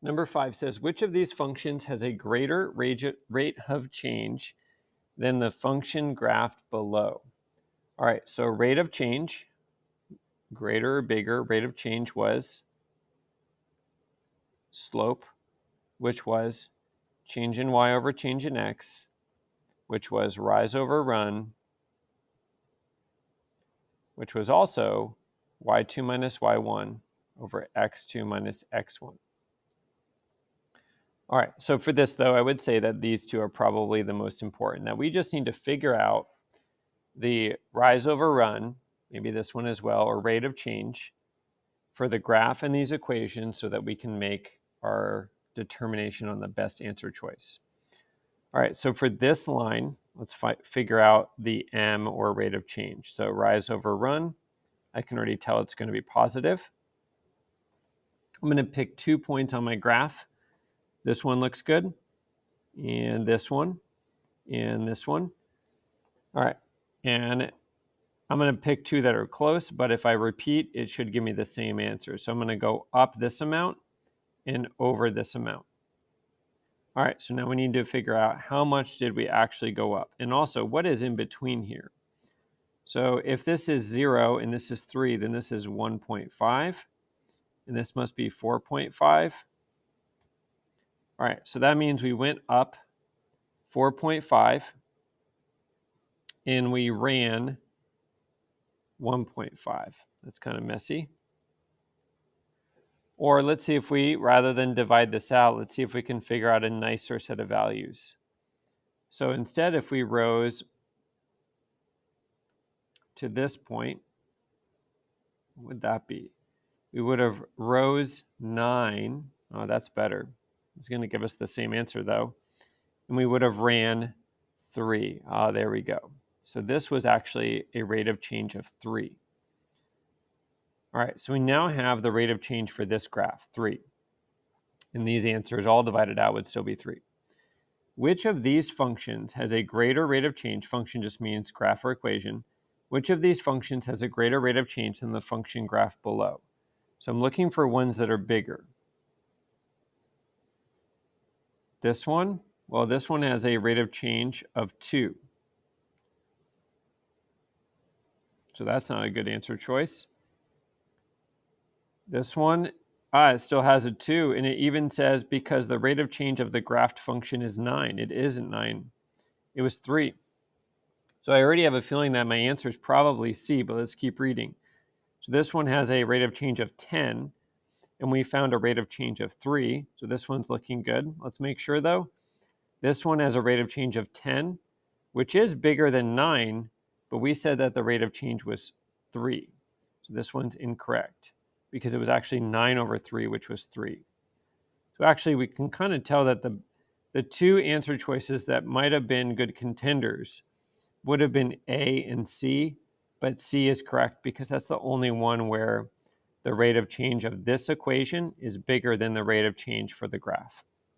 Number 5 says, which of these functions has a greater rate of change than the function graphed below? All right, so rate of change, greater or bigger, rate of change was slope, which was change in y over change in x, which was rise over run, which was also y2 minus y1 over x2 minus x1. All right, so for this, though, I would say that these two are probably the most important. Now, we just need to figure out the rise over run, maybe this one as well, or rate of change for the graph in these equations so that we can make our determination on the best answer choice. All right, so for this line, let's figure out the m, or rate of change. So rise over run, I can already tell it's going to be positive. I'm going to pick 2 points on my graph. This one looks good, and this one, and this one. All right, and I'm going to pick 2 that are close, but if I repeat, it should give me the same answer. So I'm going to go up this amount and over this amount. All right, so now we need to figure out how much did we actually go up, and also what is in between here. So if this is 0 and this is 3, then this is 1.5, and this must be 4.5. All right, so that means we went up 4.5 and we ran 1.5. That's kind of messy. Or let's see if we, rather than divide this out, let's see if we can figure out a nicer set of values. So instead, if we rose to this point, what would that be? We would have rose 9. Oh, that's better. It's going to give us the same answer, though. And we would have ran 3. Ah, there we go. So this was actually a rate of change of 3. All right, so we now have the rate of change for this graph, 3. And these answers all divided out would still be 3. Which of these functions has a greater rate of change? Function just means graph or equation. Which of these functions has a greater rate of change than the function graph below? So I'm looking for ones that are bigger. This one, well, this one has a rate of change of 2. So that's not a good answer choice. This one, it still has a 2, and it even says because the rate of change of the graphed function is 9. It isn't 9. It was 3. So I already have a feeling that my answer is probably C, but let's keep reading. So this one has a rate of change of 10, and we found a rate of change of 3. So this one's looking good. Let's make sure, though. This one has a rate of change of 10, which is bigger than 9, but we said that the rate of change was 3. So this one's incorrect because it was actually 9 over 3, which was 3. So actually, we can kind of tell that the 2 answer choices that might have been good contenders would have been A and C, but C is correct because that's the only one where the rate of change of this equation is bigger than the rate of change for the graph.